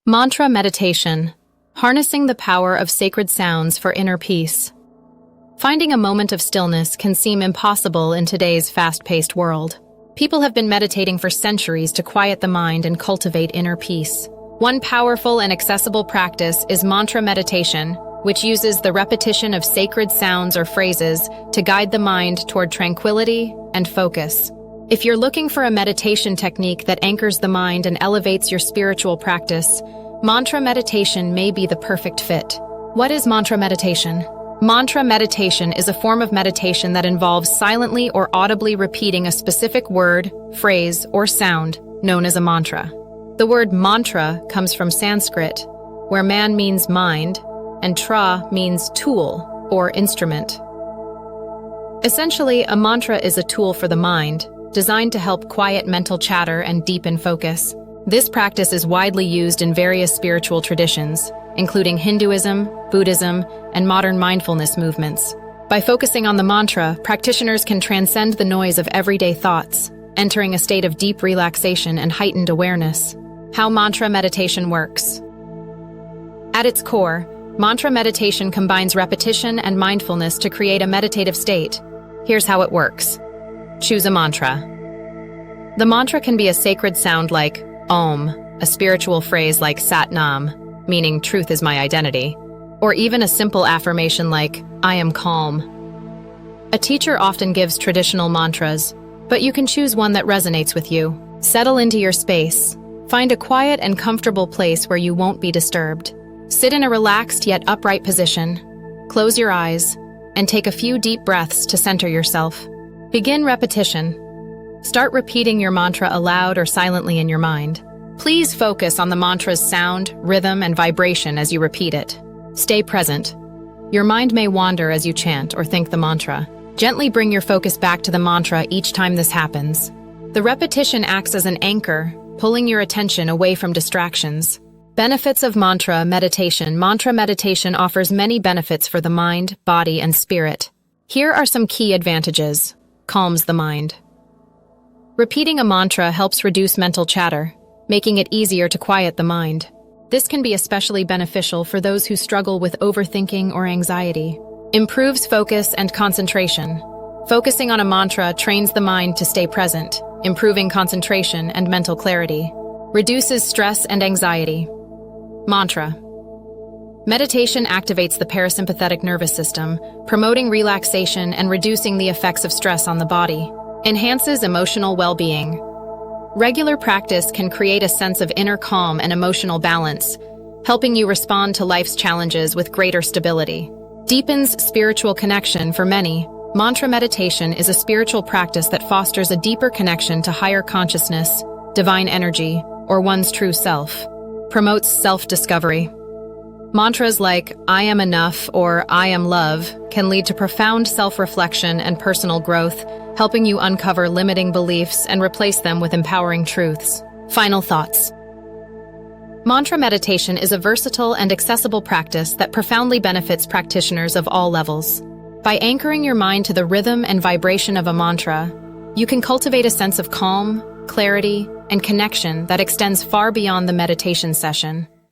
Mantra meditation, harnessing the power of sacred sounds for inner peace. Finding a moment of stillness can seem impossible in today's fast-paced world. People have been meditating for centuries to quiet the mind and cultivate inner peace. One powerful and accessible practice is mantra meditation, which uses the repetition of sacred sounds or phrases to guide the mind toward tranquility and focus. If you're looking for a meditation technique that anchors the mind and elevates your spiritual practice, mantra meditation may be the perfect fit. What is mantra meditation? Mantra meditation is a form of meditation that involves silently or audibly repeating a specific word, phrase, or sound known as a mantra. The word mantra comes from Sanskrit, where man means mind, and tra means tool or instrument. Essentially, a mantra is a tool for the mind, designed to help quiet mental chatter and deepen focus. This practice is widely used in various spiritual traditions, including Hinduism, Buddhism, and modern mindfulness movements. By focusing on the mantra, practitioners can transcend the noise of everyday thoughts, entering a state of deep relaxation and heightened awareness. How mantra meditation works. At its core, mantra meditation combines repetition and mindfulness to create a meditative state. Here's how it works. Choose a mantra. The mantra can be a sacred sound like Om, a spiritual phrase like Sat Nam, meaning truth is my identity, or even a simple affirmation like I am calm. A teacher often gives traditional mantras, but you can choose one that resonates with you. Settle into your space. Find a quiet and comfortable place where you won't be disturbed. Sit in a relaxed yet upright position. Close your eyes and take a few deep breaths to center yourself. Begin repetition. Start repeating your mantra aloud or silently in your mind. Please focus on the mantra's sound, rhythm, and vibration as you repeat it. Stay present. Your mind may wander as you chant or think the mantra. Gently bring your focus back to the mantra each time this happens. The repetition acts as an anchor, pulling your attention away from distractions. Benefits of mantra meditation. Mantra meditation offers many benefits for the mind, body, and spirit. Here are some key advantages. Calms the mind. Repeating a mantra helps reduce mental chatter, making it easier to quiet the mind. This can be especially beneficial for those who struggle with overthinking or anxiety. Improves focus and concentration. Focusing on a mantra trains the mind to stay present, improving concentration and mental clarity. Reduces stress and anxiety. Mantra. Meditation activates the parasympathetic nervous system, promoting relaxation and reducing the effects of stress on the body. Enhances emotional well-being. Regular practice can create a sense of inner calm and emotional balance, helping you respond to life's challenges with greater stability. Deepens spiritual connection. For many, mantra meditation is a spiritual practice that fosters a deeper connection to higher consciousness, divine energy, or one's true self. Promotes self-discovery. Mantras like I am enough or I am love can lead to profound self-reflection and personal growth, helping you uncover limiting beliefs and replace them with empowering truths. Final thoughts. Mantra meditation is a versatile and accessible practice that profoundly benefits practitioners of all levels. By anchoring your mind to the rhythm and vibration of a mantra, you can cultivate a sense of calm, clarity, and connection that extends far beyond the meditation session.